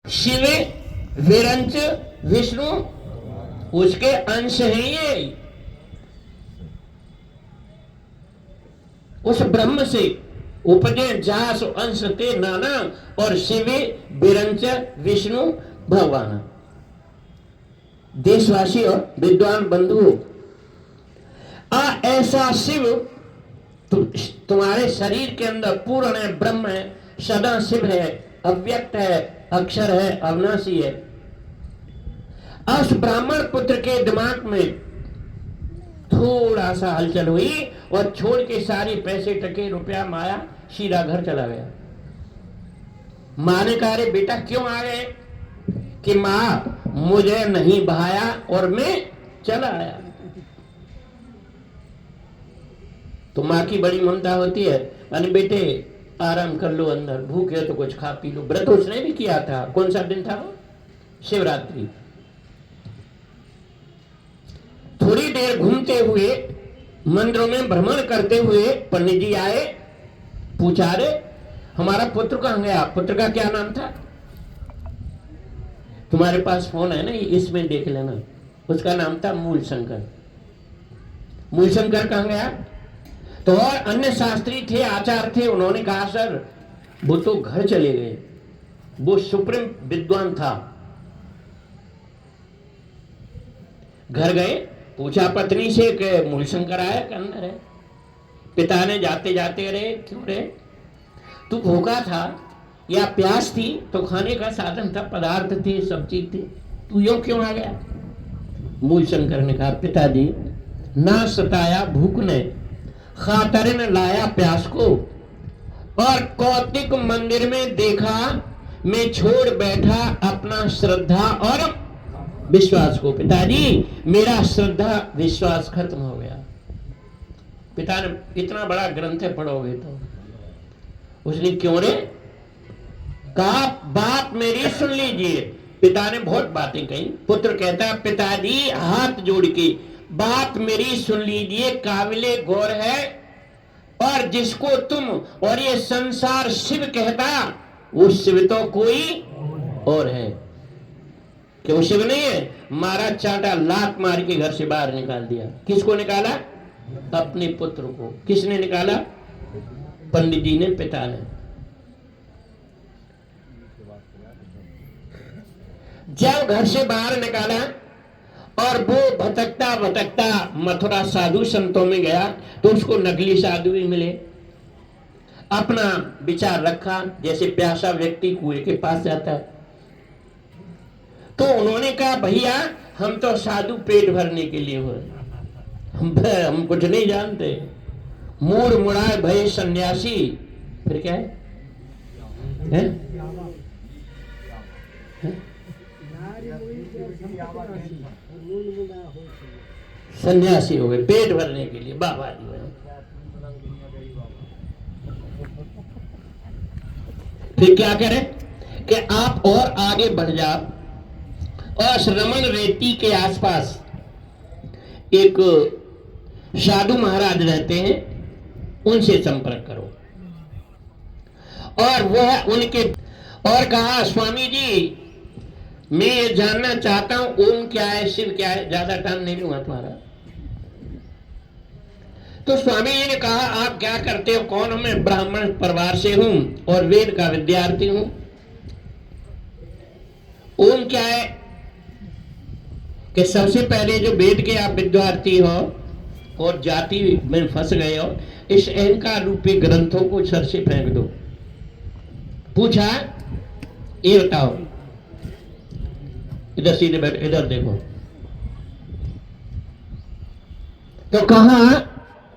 शिव विरंच विष्णु उसके अंश हैं ये। उस ब्रह्म से उपजे जास अंश ते नाना और शिव विरंच विष्णु भगवान। देशवासी और विद्वान बंधु, ऐसा शिव तुम्हारे शरीर के अंदर पूर्ण है, ब्रह्म है, सदा शिव है, अव्यक्त है, अक्षर है, अविनाशी है। उस ब्राह्मण पुत्र के दिमाग में थोड़ा सा हलचल हुई और छोड़ के सारी पैसे टके रुपया माया सीधा घर चला गया। मां ने कहा, रे बेटा क्यों आ गए? कि मां मुझे नहीं बहाया और मैं चला आया। तो मां की बड़ी ममता होती है, अरे बेटे आराम कर लो, अंदर भूखे हो तो कुछ खा पी लो। व्रत उसने भी किया था। कौन सा दिन था वो? शिवरात्रि। थोड़ी देर घूमते हुए मंदिरों में भ्रमण करते हुए पंडित जी आए, पूछा, रे हमारा पुत्र कहां गया? पुत्र का क्या नाम था? तुम्हारे पास फोन है ना, इसमें देख लेना। उसका नाम था मूलशंकर। मूलशंकर कहां गया? तो और अन्य शास्त्री थे, आचार्य थे, उन्होंने कहा, सर वो तो घर चले गए। वो सुप्रीम विद्वान था। घर गए, पूछा पत्नी से कि मूलशंकर आया? कि अंदर है। पिता ने जाते जाते, रे क्यों रे, तू भूखा था या प्यास थी तो खाने का साधन था, पदार्थ थे, सब चीज थी, तू यूं क्यों आ गया? मूलशंकर ने कहा, पिताजी ना सताया भूख ने, खातर ने लाया प्यास को, और कौतिक मंदिर में देखा मैं छोड़ बैठा अपना श्रद्धा और विश्वास को। पिताजी मेरा श्रद्धा विश्वास खत्म हो गया। पिता ने, इतना बड़ा ग्रंथ है पढ़ोगे तो। उसने, क्यों रे? कहा, बात मेरी सुन लीजिए। पिता ने बहुत बातें कही। पुत्र कहता, पिताजी हाथ जोड़ के बात मेरी सुन लीजिए, काबिले गौर है, और जिसको तुम और ये संसार शिव कहता, वो शिव तो कोई और है। क्यों शिव नहीं है? मारा चाटा, लात मार के घर से बाहर निकाल दिया। किसको निकाला? अपने पुत्र को। किसने निकाला? पंडित जी ने, पिता ने। जब घर से बाहर निकाला और वो भटकता भटकता मथुरा साधु संतों में गया तो उसको नकली साधु भी मिले। अपना विचार रखा, जैसे प्यासा व्यक्ति कुएं के पास जाता है। तो उन्होंने कहा, भैया हम तो साधु पेट भरने के लिए हुए, हम कुछ नहीं जानते। मूड मुड़ाए भय सन्यासी। फिर क्या है? सन्यासी हो गए पेट भरने के लिए। बाबा जी फिर क्या करें कि आप और आगे बढ़ जाओ और श्रमण रेती के आसपास एक साधु महाराज रहते हैं, उनसे संपर्क करो। और वह उनके, और कहा, स्वामी जी मैं ये जानना चाहता हूं ओम क्या है, शिव क्या है, ज्यादा टाइम नहीं लूंगा तुम्हारा। तो स्वामी जी ने कहा, आप क्या करते हो? कौन हो? मैं ब्राह्मण परिवार से हूं और वेद का विद्यार्थी हूं। ओम क्या है? कि सबसे पहले जो वेद के आप विद्यार्थी हो और जाति में फंस गए हो, इस अहंकार रूपी ग्रंथों को सर से फेंक दो। पूछा, ये बताओ, इधर सीधे बैठ, इधर देखो। तो कहा